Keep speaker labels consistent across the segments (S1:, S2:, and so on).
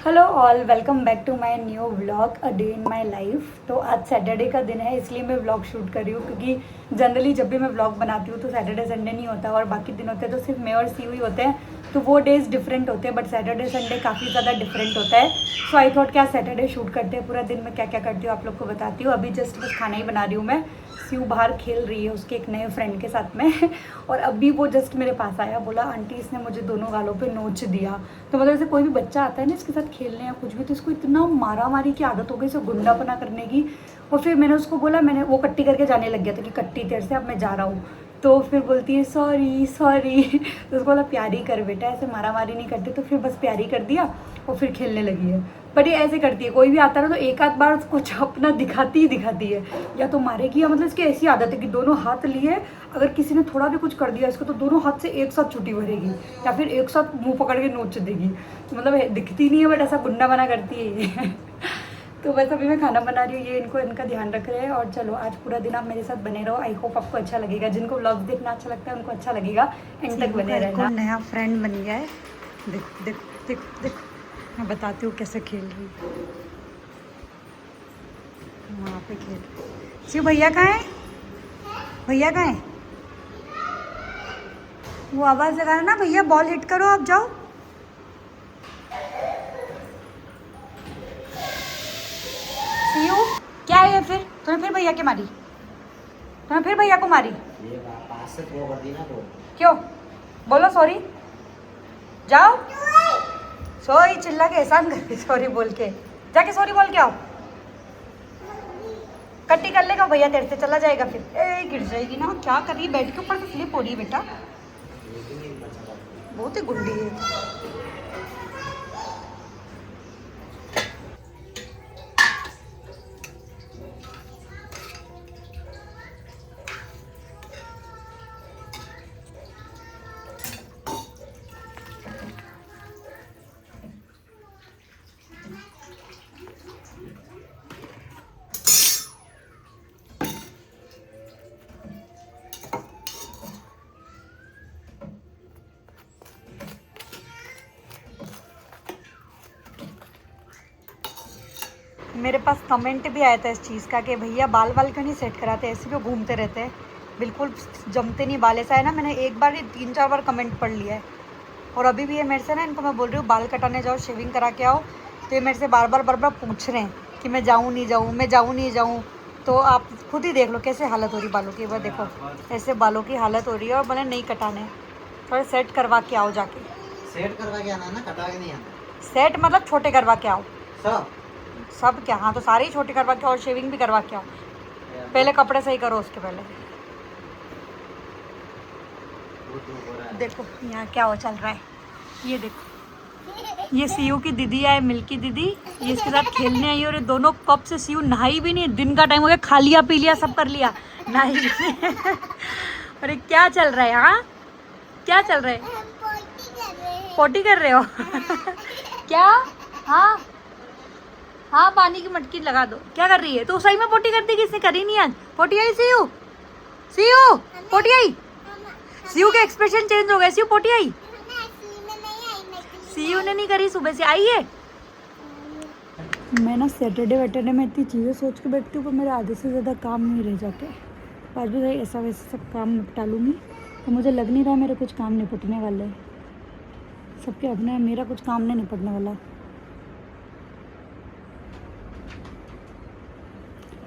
S1: Hello all, welcome back to my new vlog a day in my life. तो आज Saturday का दिन है, इसलिए मैं व्लॉग शूट कर रही हूँ क्योंकि जनरली जब भी मैं व्लॉग बनाती हूँ तो सैटरडे संडे नहीं होता और बाकी दिन होते हैं तो सिर्फ मैं और सी ही होते हैं, तो वो डेज़ डिफरेंट होते हैं। बट सैटरडे संडे काफ़ी ज़्यादा डिफरेंट होता है। सो आई थॉट क्या सैटरडे शूट करते हैं, पूरा दिन मैं क्या क्या करती हूँ आप लोग को बताती हूँ। अभी जस्ट बस खाना ही बना रही हूँ मैं। सीयू बाहर खेल रही है उसके एक नए फ्रेंड के साथ में और अभी वो जस्ट मेरे पास आया, बोला आंटी इसने मुझे दोनों गालों पे नोच दिया। तो मतलब ऐसे कोई भी बच्चा आता है ना इसके साथ खेलने या कुछ भी, तो इसको इतना मारा मारी की आदत हो गई, इसे गुंडापना करने की। और फिर मैंने उसको बोला, मैंने वो कट्टी करके जाने लग गया था कि कट्टी तेरे से अब मैं जा रहा हूँ। तो फिर बोलती है सॉरी सॉरी तो उसको बोला प्यारी कर बेटा, ऐसे मारा मारी नहीं करती। तो फिर बस प्यारी कर दिया और फिर खेलने लगी है। बट ये ऐसे करती है, कोई भी आता है ना तो एक आध बार कुछ अपना दिखाती ही दिखाती है, या तो मारेगी या मतलब इसकी ऐसी आदत है कि दोनों हाथ लिए अगर किसी ने थोड़ा भी कुछ कर दिया इसको तो दोनों हाथ से एक साथ छुट्टी भरेगी या फिर एक साथ मुंह पकड़ के नोच देगी। तो मतलब दिखती नहीं है बट ऐसा गुंडा बना करती है ये तो बस अभी मैं खाना बना रही हूँ, ये इनका ध्यान रख रहे हैं। और चलो आज पूरा दिन आप मेरे साथ बने रहो, आई होप आपको अच्छा लगेगा। जिनको व्लॉग्स देखना अच्छा लगता है उनको अच्छा लगेगा, एंड तक बने रहना। नया फ्रेंड बन गया है, देखो देखो देखो देखो, मैं बताती हूँ कैसे खेल रही हूँ। वहाँ पे खेल। शिव भैया कहाँ है? भैया कहाँ है? वो आवाज़ लगा रहा ना, भैया बॉल हिट करो, आप जाओ। शिव क्या है ये? फिर तूने फिर भैया के मारी? तूने फिर भैया को मारी? क्यों? बोलो सॉरी, जाओ। सॉरी चिल्ला के एहसान कर, सॉरी बोल के जाके सॉरी बोल के आओ। कट्टी कर लेगा भैया तेरे से, चला जाएगा फिर। ए गिर जाएगी ना, क्या कर रही है? बेड के ऊपर से स्लिप हो रही है बेटा, बहुत ही गुंडी है। मेरे पास कमेंट भी आया था इस चीज़ का कि भैया बाल वाल क्यों नहीं सेट कराते, ऐसे क्यों घूमते रहते हैं, बिल्कुल जमते नहीं बाल। ऐसा है ना, मैंने एक बार ही 3-4 बार कमेंट पढ़ लिया है। और अभी भी ये मेरे से ना, इनको मैं बोल रही हूँ बाल कटाने जाओ, शेविंग करा के आओ, तो ये मेरे से बार बार पूछ रहे हैं कि मैं जाऊँ नहीं जाऊँ, मैं जाऊँ नहीं जाऊँ। तो आप खुद ही देख लो कैसे हालत हो रही बालों की, वह देखो ऐसे बालों की हालत हो रही है। और मैंने नहीं कटाने, थोड़े सेट करवा के आओ जाके।
S2: सेट करवा के आना ना, कटा के नहीं आना।
S1: सेट मतलब छोटे करवा के आओ।
S2: सब
S1: क्या? हाँ तो सारे ही छोटे करवा के और शेविंग भी करवा के आओ। पहले कपड़े सही करो उसके पहले। देखो यहाँ क्या हो चल रहा है, ये देखो, ये सीयू की दीदी है, मिल्की दीदी, ये इसके साथ खेलने आई। और ये दोनों कब से सीयू नहाई भी नहीं, दिन का टाइम हो गया, खा लिया पी लिया सब कर लिया, नहाई भी नहीं अरे क्या चल रहा है? हाँ क्या चल रहा है? पोटी कर रहे हो क्या? हाँ हाँ पानी की मटकी लगा दो। क्या कर रही है? तो सही में पोटी कर दी? किसने करी नहीं आज पोटी? आई सीयू, सीयू पोटी आई। सीयू के एक्सप्रेशन चेंज हो गए। सीयू पोटी आई? सीयू ने नहीं करी, सुबह से आई है। मैं ना सैटरडे वैटरडे में इतनी चीज़ें सोच के बैठती हूँ पर मेरे आधे से ज़्यादा काम नहीं रह जाते। आज भी ऐसा वैसा सब काम निपटा लूँगी, तो मुझे लग नहीं रहा मेरे कुछ काम निपटने वाले हैं। सबके अपने, मेरा कुछ काम नहीं निपटने वाला।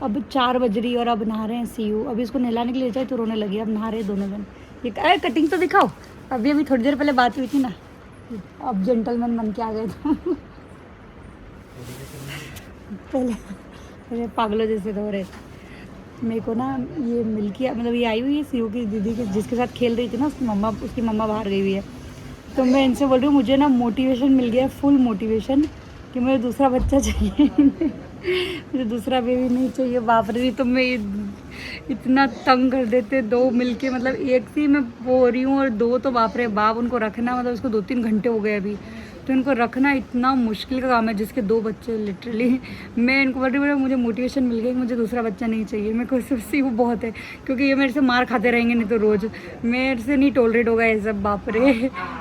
S1: अब 4 बज रही और अब नहा रहे हैं सीयू। अभी इसको नहलाने के लिए जाए तो रोने लगी, अब नहा रहे दोनों जन। ये अरे कटिंग तो दिखाओ। अभी अभी थोड़ी देर पहले बात हुई थी ना, अब जेंटलमैन बन के आ गए तो पहले पागलों जैसे धो रहे थे। मेरे को ना ये मिल्की, मतलब ये आई हुई है सीयू की दीदी के, जिसके साथ खेल रही थी ना, उसकी मम्मा बाहर गई हुई है। तो मैं इनसे बोल रही हूँ मुझे ना मोटिवेशन मिल गया, फुल मोटिवेशन, कि मुझे दूसरा बच्चा चाहिए मुझे दूसरा बेबी नहीं चाहिए। बाप रे, तो मैं इतना तंग कर देते दो मिलके, मतलब एक से मैं हो रही हूँ और दो तो बाप रे बाप उनको रखना, मतलब उसको 2-3 घंटे हो गए अभी। तो इनको रखना इतना मुश्किल का काम है, जिसके 2 बच्चे लिटरली। मैं इनको बोल रही हूँ मुझे मोटिवेशन मिल गई, मुझे दूसरा बच्चा नहीं चाहिए, मेरे को सिर्फ सी वो बहुत है, क्योंकि ये मेरे से मार खाते रहेंगे नहीं तो रोज़, मेरे से नहीं टॉलरेट होगा ये सब। बाप रे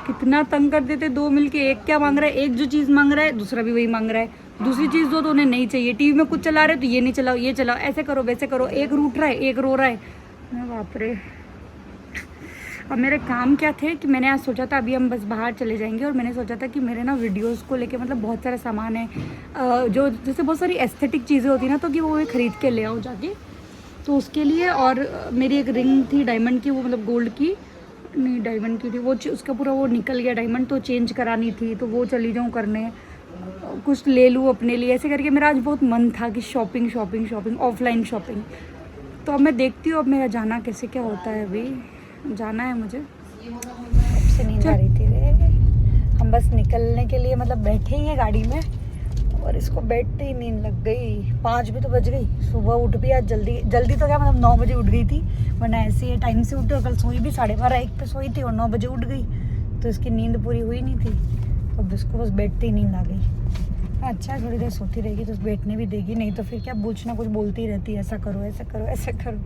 S1: कितना तंग कर देते 2 मिलके। एक क्या मांग रहा है, एक जो चीज़ मांग रहा है दूसरा भी वही मांग रहा है, दूसरी चीज़ दो तो उन्हें नहीं चाहिए। टीवी में कुछ चला रहे तो ये नहीं चलाओ, ये चलाओ, ऐसे करो वैसे करो, एक रूठ रहा है एक रो रहा है। मैं बाप रे। अब मेरे काम क्या थे कि मैंने आज सोचा था अभी हम बस बाहर चले जाएंगे, और मैंने सोचा था कि मेरे ना वीडियोस को लेके मतलब बहुत सारा सामान है, जो जैसे बहुत सारी एस्थेटिक चीज़ें होती ना, तो कि वो मैं ख़रीद के ले आऊँ जाके, तो उसके लिए। और मेरी एक रिंग थी डायमंड की, वो मतलब गोल्ड की नहीं डायमंड की थी, वो उसका पूरा वो निकल गया डायमंड, तो चेंज करानी थी, तो वो चली जाऊँ करने, कुछ ले लूँ अपने लिए, ऐसे करके मेरा आज बहुत मन था कि shopping shopping shopping, offline shopping. तो अब मैं देखती हूँ अब मेरा जाना कैसे क्या होता है। अभी जाना है मुझे, अब से नींद आ रही थी रे। हम बस निकलने के लिए मतलब बैठे ही हैं गाड़ी में, और इसको बैठते ही नींद लग गई। 5 भी तो बज गई। सुबह उठ भी आज जल्दी जल्दी तो क्या मतलब 9 बजे उठ गई थी, वरना ऐसे ही टाइम से उठी, और कल सोई भी 12:30-1 पे सोई थी और 9 बजे उठ गई, तो इसकी नींद पूरी हुई नहीं थी। अब इसको बस बैठते ही नींद आ गई। अच्छा थोड़ी देर सोती रहेगी तो बैठने भी देगी, नहीं तो फिर क्या कुछ ना कुछ बोलती रहती है, ऐसा करो ऐसा करो ऐसा करो।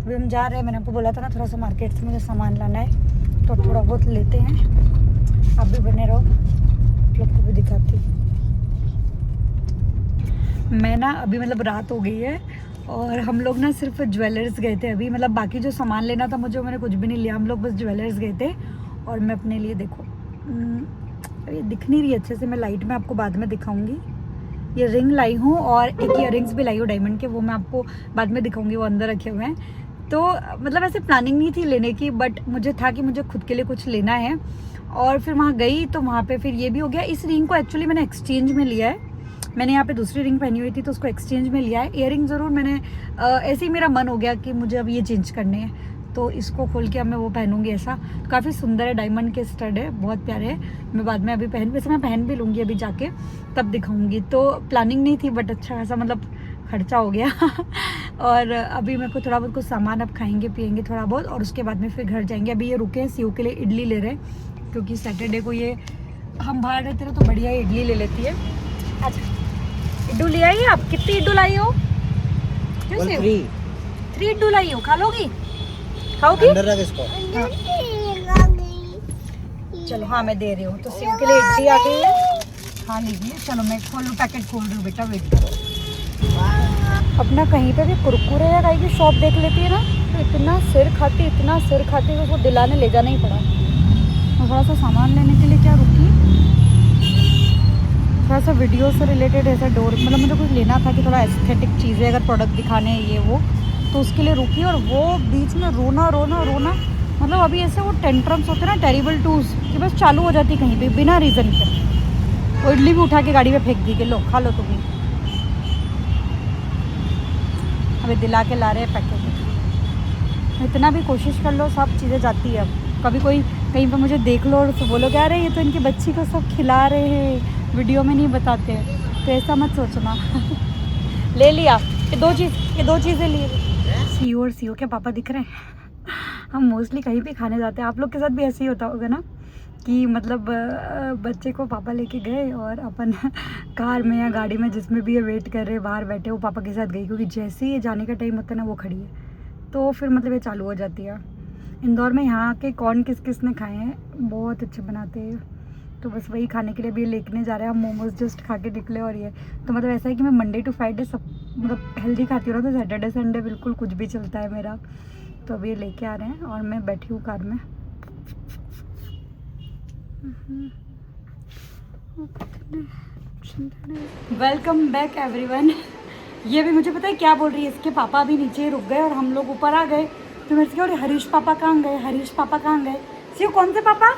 S1: अभी हम जा रहे हैं, मैंने आपको बोला था ना थोड़ा सा मार्केट से मुझे सामान लाना है, तो थोड़ा बहुत लेते हैं। आप भी बने रहो, आप लोग को भी दिखाती। मैं ना अभी मतलब रात हो गई है, और हम लोग ना सिर्फ ज्वेलर्स गए थे अभी, मतलब बाकी जो सामान लेना था मुझे, मैंने कुछ भी नहीं लिया, हम लोग बस ज्वेलर्स गए थे। और मैं अपने लिए देखो, ये दिख नहीं रही अच्छे से, मैं लाइट में आपको बाद में दिखाऊंगी। ये रिंग लाई हूँ, और एक ईयरिंग्स भी लाई हूँ डायमंड के, वो मैं आपको बाद में दिखाऊंगी, वो अंदर रखे हुए हैं। तो मतलब ऐसे प्लानिंग नहीं थी लेने की, बट मुझे था कि मुझे खुद के लिए कुछ लेना है, और फिर वहाँ गई तो वहाँ पे फिर ये भी हो गया। इस रिंग को एक्चुअली मैंने एक्सचेंज में लिया है, मैंने यहाँ पे दूसरी रिंग पहनी हुई थी तो उसको एक्सचेंज में लिया है। ईयरिंग ज़रूर मैंने ऐसे ही मेरा मन हो गया कि मुझे अब ये चेंज करने हैं, तो इसको खोल के अब मैं वो पहनूंगी। ऐसा काफ़ी सुंदर है, डायमंड के स्टड है, बहुत प्यारे है। मैं बाद में अभी वैसे मैं पहन भी लूँगी अभी जाके, तब दिखाऊंगी। तो प्लानिंग नहीं थी, बट अच्छा खासा मतलब खर्चा हो गया और अभी मेरे को थोड़ा बहुत कुछ सामान अब खाएंगे पिएंगे थोड़ा बहुत, और उसके बाद में फिर घर जाएंगे। अभी ये रुके हैं सीयू के लिए इडली ले रहे हैं, क्योंकि सैटरडे को ये हम बाहर रहते हैं तो बढ़िया इडली ले लेती है। अच्छा इड्डू ले आई आप? कितनी इड्डू लाई हो? 3 इड्डू लाई हो, खा लोगी? खाओगी?
S2: अंदर रख इसको।
S1: चलो हाँ मैं दे रही हूँ। तो सीयू के लिए इडली आ गई है, खा लीजिए। चलो मैं खोलूँ, पैकेट खोल रही हूँ बेटा, वेट करो। अपना कहीं पे भी कुरकुरे या कहीं की शॉप देख लेती है ना, तो इतना सिर खाती कि उसको दिलाने ले जाना ही पड़ा। तो थोड़ा सा सामान लेने के लिए क्या रुकी, थोड़ा सा वीडियो से रिलेटेड ऐसा डोर, मतलब मुझे कुछ लेना था कि थोड़ा एस्थेटिक चीज़ें अगर प्रोडक्ट दिखाने हैं ये वो, तो उसके लिए रुकी। और वो बीच में रोना मतलब अभी ऐसे वो टेंट्रम्स होते हैं ना, टेरिबल टूज, कि बस चालू हो जाती कहीं पे बिना रीज़न के। वो इडली भी उठा के गाड़ी में फेंक दी कि लो खा लो तुम भी। अभी दिला के ला रहे हैं पैकेट। इतना भी कोशिश कर लो सब चीज़ें जाती है। अब कभी कोई कहीं पर मुझे देख लो और तो बोलो क्या रहे ये तो इनकी बच्ची को सब खिला रहे हैं, वीडियो में नहीं बताते, तो ऐसा मत सोचना। ले लिया ये दो चीज़ें लिए। सीयू और सीयू के पापा दिख रहे हैं। हम मोस्टली कहीं भी खाने जाते हैं, आप लोग के साथ भी ऐसे ही होता होगा ना, कि मतलब बच्चे को पापा लेके गए और अपन कार में या गाड़ी में जिसमें भी ये वेट कर रहे बाहर बैठे, वो पापा के साथ गई, क्योंकि जैसे ही ये जाने का टाइम होता है ना वो खड़ी है, तो फिर मतलब ये चालू हो जाती है। इंदौर में यहाँ के कॉर्न किस ने खाए हैं, बहुत अच्छे बनाते हैं, तो बस वही खाने के लिए भी लेके जा रहे हैं। हम मोमोज जस्ट खा के निकले, और ये तो मतलब ऐसा है कि मैं मंडे टू फ्राइडे सब मतलब हेल्दी खाती हूँ ना, तो सैटरडे संडे बिल्कुल कुछ भी चलता है मेरा। तो अभी ये लेके आ रहे हैं और मैं बैठी हूँ कार में। Welcome back everyone. ये भी मुझे पता है क्या बोल रही है, इसके पापा अभी नीचे रुक गए और हम लोग ऊपर आ गए, तो मेरे से क्या, हरीश पापा कहाँ गए, हरीश पापा कहाँ गए? सिर्फ कौन से पापा?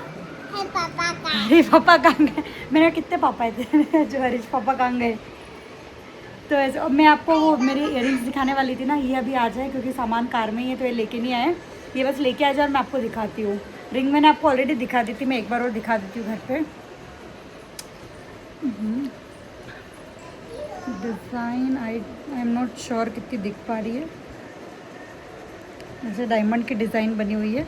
S1: हरीश पापा कहाँ गए? मेरे कितने पापा थे जो हरीश पापा कहाँ गए? तो ऐसे अब मैं आपको वो मेरी इयरिंग्स दिखाने वाली थी ना, ये अभी आ जाए क्योंकि सामान कार में ही है, तो ये लेके नहीं आए, ये बस लेके आ जाए और मैं आपको दिखाती हूँ। रिंग मैंने आपको ऑलरेडी दिखा दी थी, मैं एक बार और दिखा देती हूँ घर पे। Design I am not sure कितनी दिख पा रही है, ऐसे डायमंड की डिज़ाइन बनी हुई है,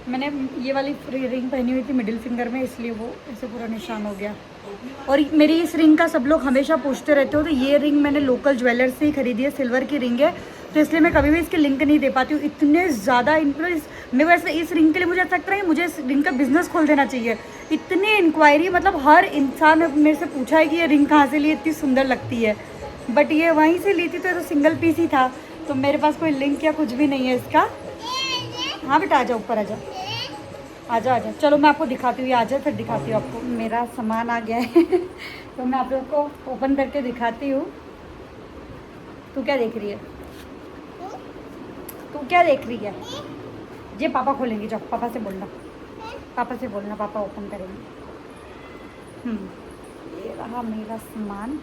S1: मैंने ये वाली रिंग पहनी हुई थी मिडिल फिंगर में, इसलिए वो ऐसे पूरा निशान हो गया। और मेरी इस रिंग का सब लोग हमेशा पूछते रहते हो, तो ये रिंग मैंने लोकल ज्वेलर से ही खरीदी है, सिल्वर की रिंग है, तो इसलिए मैं कभी भी इसके लिंक नहीं दे पाती हूँ। इतने ज़्यादा मेरे को ऐसे इस रिंग के लिए मुझे ऐसा लगता है कि मुझे इस रिंग का बिजनेस खोल देना चाहिए। इतनी इंक्वायरी, मतलब हर इंसान मेरे से पूछा है कि ये रिंग कहाँ से ली, इतनी सुंदर लगती है। बट ये वहीं से ली थी, तो सिंगल पीस ही था, तो मेरे पास कोई लिंक या कुछ भी नहीं है इसका। हाँ बेटा, आ जाओ, ऊपर आ जाओ, आ जाओ आ जाओ। चलो मैं आपको दिखाती हूँ, आ जाओ फिर दिखाती हूँ आपको। मेरा सामान आ गया है तो मैं आप लोग को ओपन करके दिखाती हूँ। तू क्या देख रही है? तू क्या देख रही है? ये पापा खोलेंगे, जाओ पापा से बोलना, पापा से बोलना, पापा ओपन करेंगे। ये रहा मेरा सामान।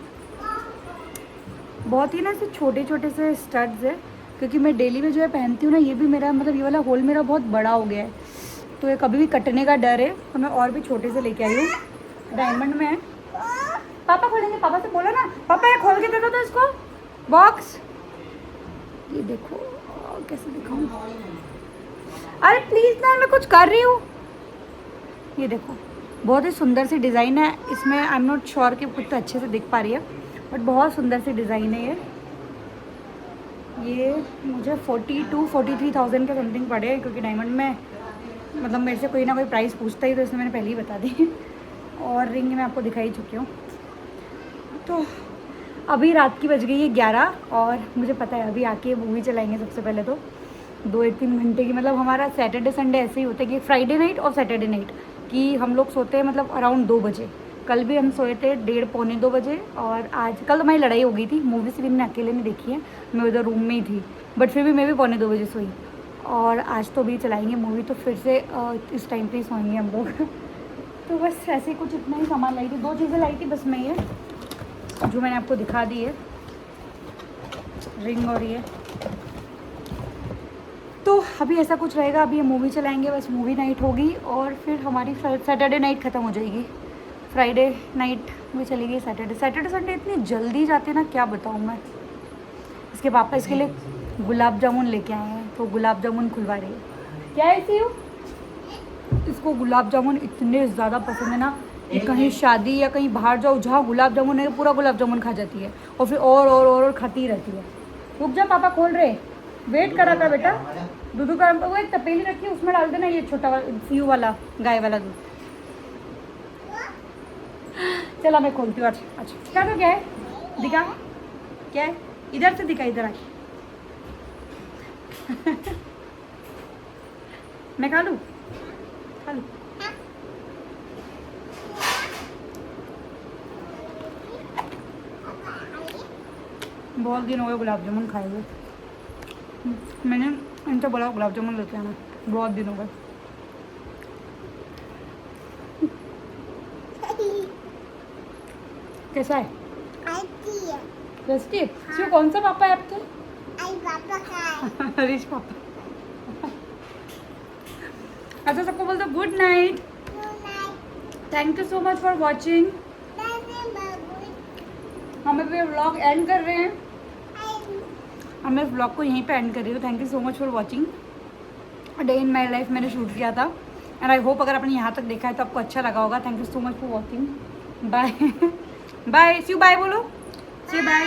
S1: बहुत ही ना ऐसे छोटे छोटे से स्टड्स है, क्योंकि मैं डेली में जो है पहनती हूँ ना, ये भी मेरा मतलब ये वाला होल मेरा बहुत बड़ा हो गया है, तो ये कभी भी कटने का डर है, तो मैं और भी छोटे से लेके आई हूँ। डायमंड में है। पापा खोलेंगे, पापा से बोला ना, पापा ये खोल के दे दो तो इसको बॉक्स। ये देखो कैसे दिखाऊं, अरे प्लीज़ ना, मैं कुछ कर रही हूँ। ये देखो बहुत ही सुंदर सी डिज़ाइन है इसमें। आई एम नॉट श्योर कि कुछ तो अच्छे से दिख पा रही है, बट बहुत सुंदर सी डिज़ाइन है ये मुझे 42-43,000 के समथिंग पड़े हैं, क्योंकि डायमंड में मतलब मेरे से कोई ना कोई प्राइस पूछता ही, तो इसलिए मैंने पहले ही बता दी। और रिंग मैं आपको दिखाई चुकी हूँ। तो अभी रात की बज गई है 11, और मुझे पता है अभी आके मूवी चलाएंगे सबसे पहले, तो 2-3 घंटे की, मतलब हमारा सैटरडे संडे ऐसे ही होता है कि फ्राइडे नाइट और सैटरडे नाइट कि हम लोग सोते हैं मतलब अराउंड 2 बजे। कल भी हम सोए थे 1:30-2 बजे, और आज कल तो हमारी लड़ाई हो गई थी। मूवी से भी मैंने अकेले नहीं देखी है, मैं उधर रूम में ही थी, बट फिर भी मैं भी 1:45 बजे सोई। और आज तो भी चलाएंगे मूवी, तो फिर से इस टाइम पे ही सोएंगे हम लोग। तो बस ऐसे कुछ इतना ही सामान लाई थी, 2 चीज़ें लाई थी बस मैं, ये जो मैंने आपको दिखा दी है, रिंग और ये। तो अभी ऐसा कुछ रहेगा, अभी ये मूवी चलाएंगे, बस मूवी नाइट होगी, और फिर हमारी सैटरडे नाइट ख़त्म हो जाएगी। फ्राइडे नाइट में चलेगी, सैटरडे संडे इतनी जल्दी जाते ना, क्या बताऊँ मैं। इसके पापा इसके लिए गुलाब जामुन लेके आए हैं, तो गुलाब जामुन खुलवा रही है। क्या है इसी, इसको गुलाब जामुन इतने ज़्यादा पसंद है ना, कि कहीं शादी या कहीं बाहर जाओ, जहाँ गुलाब जामुन है पूरा गुलाब जामुन खा जाती है, और फिर और खाती रहती है। रुक जा, पापा खोल रहे, वेट करा था बेटा। दूध का वो एक तपेली रखी है, उसमें डाल देना ये छोटा वाला सीयू वाला गाय वाला दूध। चला मैं खोलती हूँ। अच्छा क्या, तो क्या है दिखा, क्या है, इधर से दिखा, इधर आके मैं खा लूँ, खा लूँ। बहुत दिन हो गए गुलाब जामुन खाए हुए। मैंने इनसे बोला गुलाब जामुन लेके आना, बहुत दिन हो गए। कैसा है? टेस्टी। इसमें कौन सा पापा है आपके? हरीश पापा। अच्छा सबको बोल दो good night. Thank you so much for watching. हम अभी व्लॉग एंड कर रहे हैं, मैं इस ब्लॉग को यहीं पे एंड कर रही हूँ। Thank you so much for watching day in my life, मैंने शूट किया था, एंड आई होप अगर आपने यहाँ तक देखा है तो आपको अच्छा लगा होगा। Thank you so much for watching. Bye bye, see you, bye बोलो, सी बाय।